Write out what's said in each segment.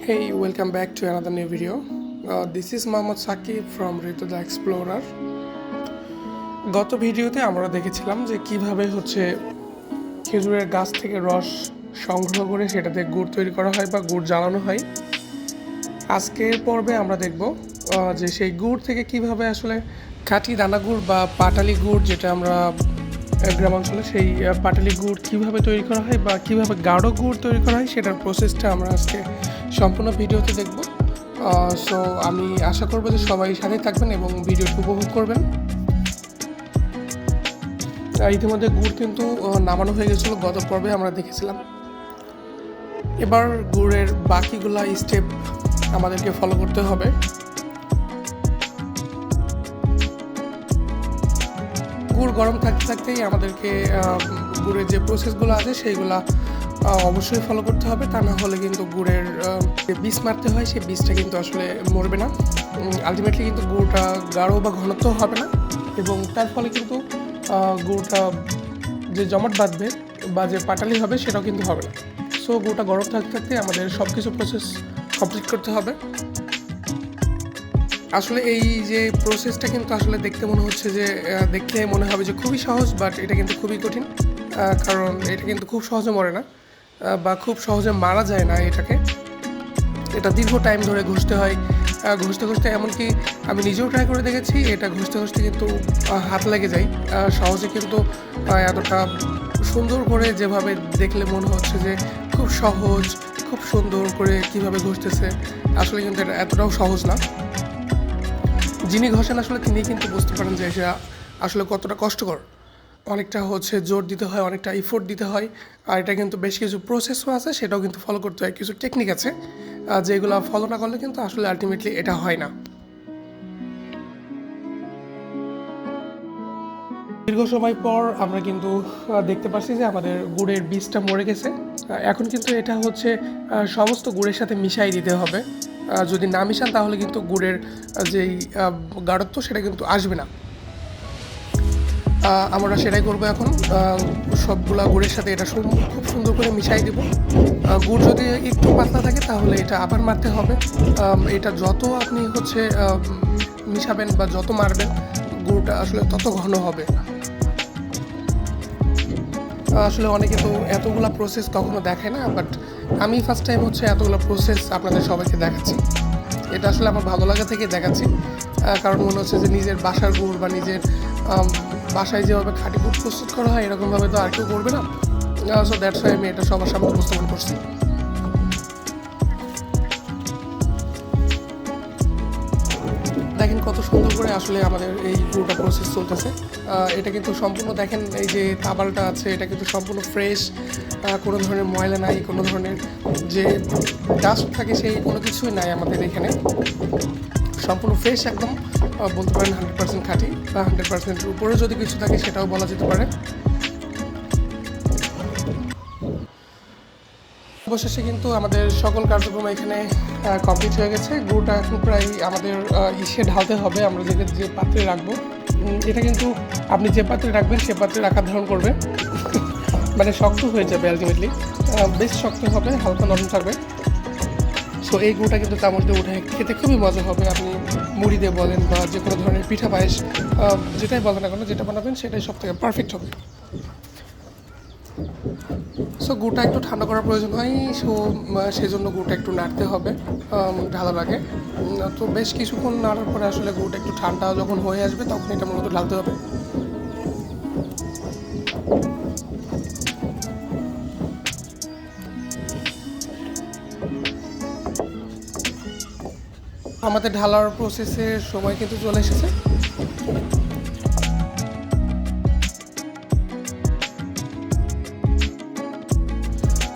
Hey, welcome back to another new video. This is Mohammad Saqib from Ritu the Explorer. গত ভিডিওতে আমরা দেখেছিলাম যে কিভাবে খেজুরের গাছ থেকে রস সংগ্রহ করে সেটাতে গুড় তৈরি করা হয় বা গুড় জ্বালানো হয়। আজকের পর্বে আমরা দেখব যে সেই গুড় থেকে কিভাবে আসলে খাঁটি দানা গুড় বা পাটালি গুড়, যেটা আমরা গ্রামাঞ্চলে সেই পাটালি গুড় কিভাবে তৈরি করা হয় বা কিভাবে গাঢ় গুড় তৈরি করা হয় সেটার প্রসেসটা আমরা আজকে সম্পূর্ণ ভিডিওতে দেখব। সো আমি আশা করব যে সবাই সাথে থাকবেন এবং ভিডিওটি উপভোগ করবেন। ইতিমধ্যে গুড় কিন্তু নামানো হয়ে গেছিলো, গত পর্বে আমরা দেখেছিলাম। এবার গুড়ের বাকিগুলা স্টেপ আমাদেরকে ফলো করতে হবে। গুড় গরম থাকতে থাকতেই আমাদেরকে গুড়ের যে প্রসেসগুলো আছে সেইগুলা অবশ্যই ফলো করতে হবে, তা না হলে কিন্তু গুড়ের যে বীজ মারতে হয় সেই বীজটা কিন্তু আসলে মরবে না। আলটিমেটলি কিন্তু গুড়টা গাঢ় বা ঘনত্ব হবে না এবং তার ফলে কিন্তু গুড়টা যে জমাট বাঁধবে বা যে পাটালি হবে সেটাও কিন্তু হবে না। সো গুড়টা গরম থাকতে থাকতে আমাদের সব কিছু প্রসেস কমপ্লিট করতে হবে। আসলে এই যে প্রসেসটা কিন্তু আসলে দেখতে মনে হবে যে খুবই সহজ, বাট এটা কিন্তু খুবই কঠিন। কারণ এটা কিন্তু খুব সহজে মরে না বা খুব সহজে মারা যায় না। এটা দীর্ঘ টাইম ধরে ঘষতে হয়, ঘষতে এমনকি আমি নিজেও ট্রাই করে দেখেছি, এটা ঘষতে কিন্তু হাত লেগে যায়। সহজে কিন্তু এতটা সুন্দর করে যেভাবে দেখলে মনে হচ্ছে যে খুব সহজ, খুব সুন্দর করে কিভাবে ঘষতেছে, আসলে কিন্তু এটা এতটাও সহজ না। যিনি ঘষেন আসলে তিনি কিন্তু বুঝতে পারেন যে এটা আসলে কতটা কষ্টকর। অনেকটা জোর দিতে হয়, অনেকটা ইফোর্ট দিতে হয়, আর এটা কিন্তু বেশ কিছু প্রসেসও আছে, সেটাও কিন্তু ফলো করতে হয়। কিছু টেকনিক আছে যেগুলো ফলো না করলে কিন্তু আসলে আলটিমেটলি এটা হয় না। দীর্ঘ সময় পর আমরা কিন্তু দেখতে পাচ্ছি যে আমাদের গুড়ের বীজটা মরে গেছে। এখন কিন্তু এটা সমস্ত গুড়ের সাথে মিশাই দিতে হবে। যদি না মিশান তাহলে কিন্তু গুড়ের যেই গাঢ়ত্ব সেটা কিন্তু আসবে না। আমরা সেটাই করবো এখন। সবগুলা গুড়ের সাথে এটা খুব সুন্দর করে মিশাই দেব। গুড় যদি একটু পাতলা থাকে তাহলে এটা আবার মারতে হবে। এটা যত আপনি মিশাবেন বা যত মারবেন, গুড়টা আসলে তত ঘন হবে। আসলে অনেকে তো এতগুলা প্রসেস কখনো দেখে না, বাট আমি ফার্স্ট টাইম এতগুলো প্রসেস আপনাদের সবাইকে দেখাচ্ছি। এটা আসলে আমার ভালো লাগা থেকে দেখাচ্ছি, কারণ মনে হচ্ছে যে নিজের বাসার গুড় বা নিজের বাসায় যেভাবে খাঁটি গুড় প্রস্তুত করা হয় এরকমভাবে তো আর কেউ করবে না। সো দ্যাটস ওয়াই আমি এটা সবার সামনে উপস্থাপন করছি। দেখেন কত সুন্দর করে আসলে আমাদের এই পুরোটা প্রসেস চলতেছে। এটা কিন্তু সম্পূর্ণ দেখেন, এই যে তাবালটা আছে এটা কিন্তু সম্পূর্ণ ফ্রেশ, কোনো ধরনের ময়লা নাই, কোনো ধরনের যে ডাস্ট থাকে সেই কোনো কিছুই নাই আমাদের এখানে। সম্পূর্ণ ফ্রেশ একদম, বলতে পারেন 100% খাঁটি বা 100% উপরে যদি কিছু থাকে সেটাও বলা যেতে পারে। অবশেষে কিন্তু আমাদের সকল কার্যক্রম এখানে কমপ্লিট হয়ে গেছে। গুড়টা এখন প্রায় আমাদের ঢালতে হবে, আমরা যে পাত্রে রাখবো। এটা কিন্তু আপনি যে পাত্রে রাখবেন সে পাত্রে রাখার ধারণ করবে, মানে শক্ত হয়ে যাবে আলটিমেটলি, বেশ শক্ত হবে, হালকা নরম থাকবে। সো এই গুড়টা কিন্তু চামচ দিয়ে উঠে খেতে খুবই মজা হবে। আপনি মুড়ি দিয়ে বলেন বা যে কোনো ধরনের পিঠা পায়েস যেটাই বলেন না কেন, যেটা বানাবেন সেটাই সব থেকে পারফেক্ট হবে। সো গুড়টা একটু ঠান্ডা করার প্রয়োজন হয়, সেই জন্য গুড়টা একটু নাড়তে হবে ঢালার আগে। তো বেশ কিছুক্ষণ নাড়ার পরে আসলে গুড়টা একটু ঠান্ডা যখন হয়ে আসবে তখন এটা মূলত ঢালতে হবে। আমাদের ঢালার প্রসেসের সময় কিন্তু চলে এসেছে।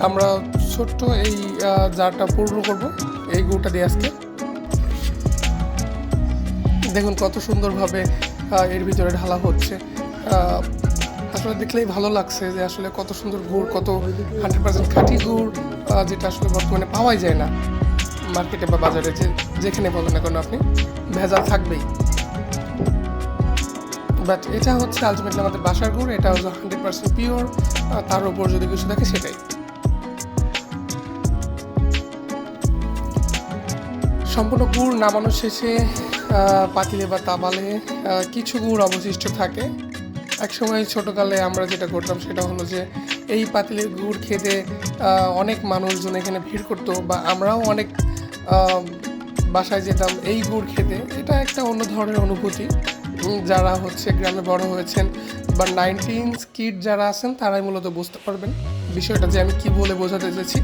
আমরা ছোট্ট এই জারটা পূর্ণ করব এই গুড়টা দিয়ে আজকে। দেখুন কত সুন্দরভাবে এর ভিতরে ঢালা হচ্ছে। আসলে দেখলেই ভালো লাগছে যে আসলে কত সুন্দর গুড়, কত 100% খাঁটি গুড়, যেটা আসলে বর্তমানে পাওয়াই যায় না মার্কেটে বা বাজারে, যেখানে বলেন না কেন আপনি, ভেজাল থাকবেই। বাট এটা আলটিমেটলি আমাদের বাসার গুড়, এটা 100% পিওর, তার উপর যদি কিছু থাকে সেটাই। সম্পূর্ণ গুড় নামানোর শেষে পাতিলে বা তাবালে কিছু গুড় অবশিষ্ট থাকে। একসময় ছোটোকালে আমরা যেটা করতাম সেটা হলো যে এই পাতিলের গুড় খেতে অনেক মানুষজন এখানে ভিড় করতো, বা আমরাও অনেক বাসায় যেতাম এই গুড় খেতে। এটা একটা অন্য ধরনের অনুভূতি। যারা হচ্ছে গ্রামে বড় হয়েছেন বা 19 কিড যারা আছেন তারাই মূলত বুঝতে পারবেন বিষয়টা, যে আমি কি বলে বোঝাতে চেয়েছি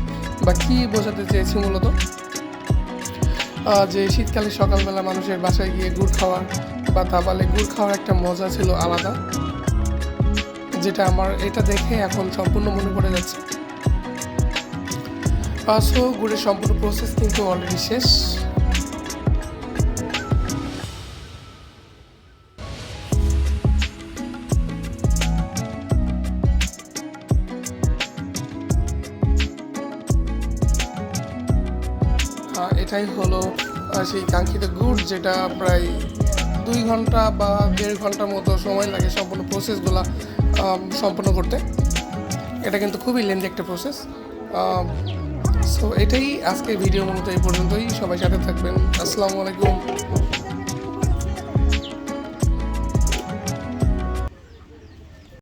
বা কি বোঝাতে চেয়েছি মূলত। যে শীতকালে সকালবেলা মানুষের বাসায় গিয়ে গুড় খাওয়া বা তাবালে গুড় খাওয়ার একটা মজা ছিল আলাদা, যেটা আমার এটা দেখে এখন সম্পূর্ণ মনে পড়ে যাচ্ছে। সো গুড়ের সম্পূর্ণ প্রসেস কিন্তু অলরেডি শেষ। এটাই হলো সেই কাঙ্ক্ষিত গুড়, যেটা প্রায় 2 ঘন্টা বা 1.5 ঘন্টার মতো সময় লাগে সম্পূর্ণ প্রসেসগুলো সম্পন্ন করতে। এটা কিন্তু খুবই লেন্দি একটা প্রসেস। সো এটাই আজকের ভিডিও, মূলত এই পর্যন্তই। সবাই সাথে থাকবেন। আসসালামু আলাইকুম।